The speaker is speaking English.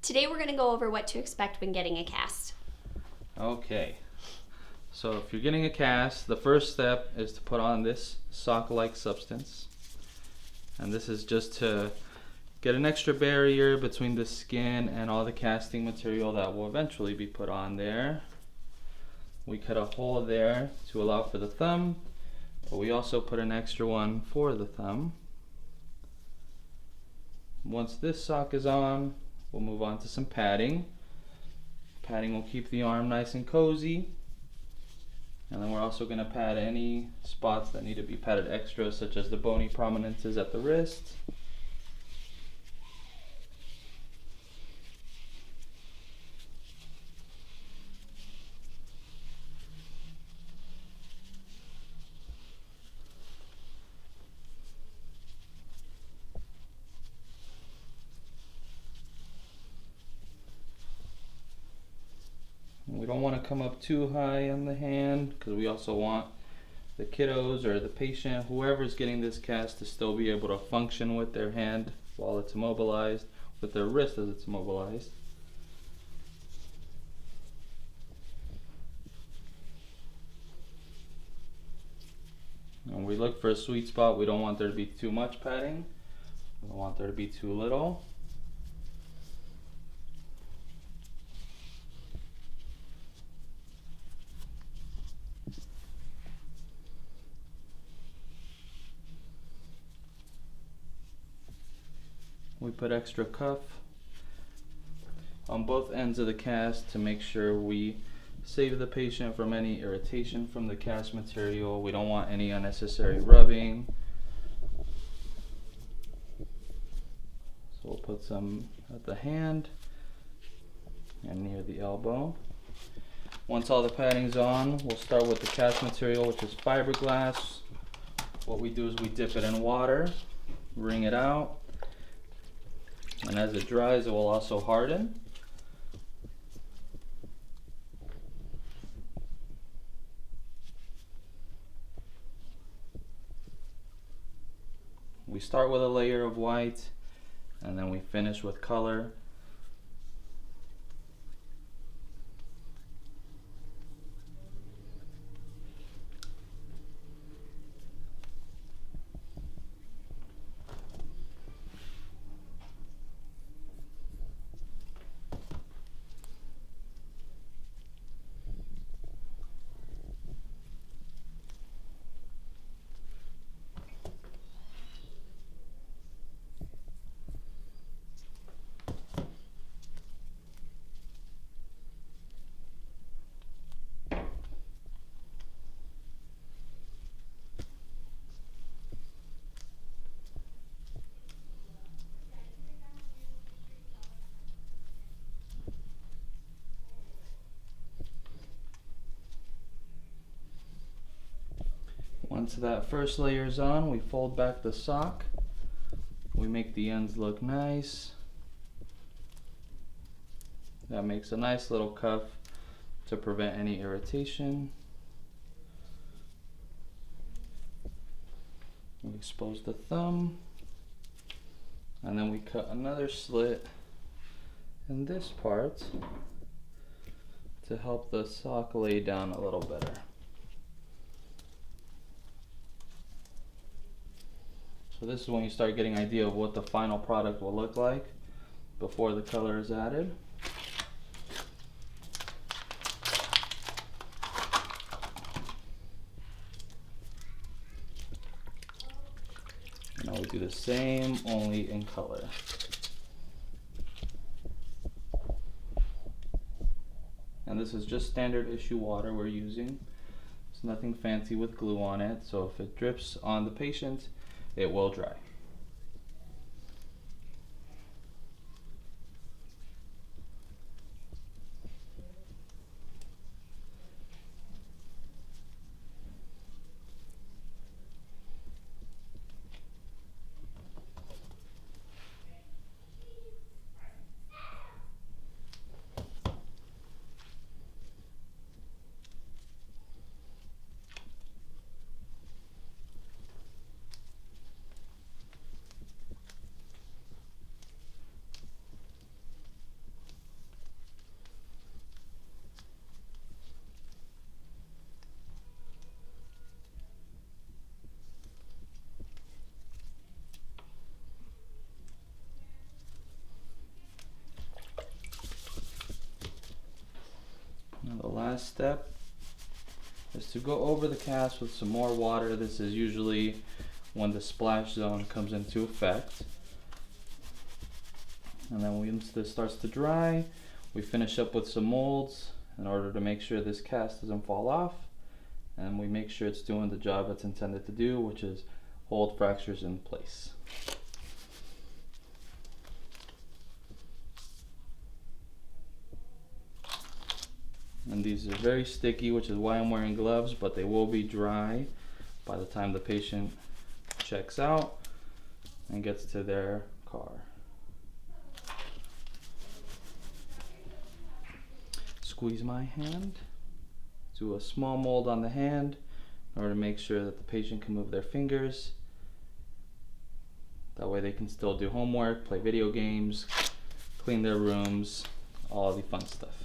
Today we're going to go over what to expect when getting a cast. Okay, so if you're getting a cast, the first step is to put on this sock-like substance. And this is just to get an extra barrier between the skin and all the casting material that will eventually be put on there. We cut a hole there to allow for the thumb, but we also put an extra one for the thumb. Once this sock is on, we'll move on to some padding. Padding will keep the arm nice and cozy. And then we're also going to pad any spots that need to be padded extra, such as the bony prominences at the wrist. We don't want to come up too high on the hand because we also want the kiddos or the patient, whoever's getting this cast, to still be able to function with their hand while it's immobilized, with their wrist as it's immobilized. And we look for a sweet spot. We don't want there to be too much padding. We don't want there to be too little. We put extra cuff on both ends of the cast to make sure we save the patient from any irritation from the cast material. We don't want any unnecessary rubbing. So we'll put some at the hand and near the elbow. Once all the padding's on, we'll start with the cast material, which is fiberglass. What we do is we dip it in water, wring it out, and as it dries, it will also harden. We start with a layer of white, and then we finish with color. Once that first layer is on, we fold back the sock. We make the ends look nice. That makes a nice little cuff to prevent any irritation. We expose the thumb, and then we cut another slit in this part to help the sock lay down a little better. So this is when you start getting an idea of what the final product will look like before the color is added. Now we do the same, only in color. And this is just standard issue water we're using. There's nothing fancy with glue on it, so if it drips on the patient, it will dry. last step is to go over the cast with some more water. This is usually when the splash zone comes into effect. And then once this starts to dry, we finish up with some molds in order to make sure this cast doesn't fall off, and we make sure it's doing the job it's intended to do, which is hold fractures in place. And these are very sticky, which is why I'm wearing gloves, but they will be dry by the time the patient checks out and gets to their car. Squeeze my hand, do a small mold on the hand in order to make sure that the patient can move their fingers. That way they can still do homework, play video games, clean their rooms, all the fun stuff.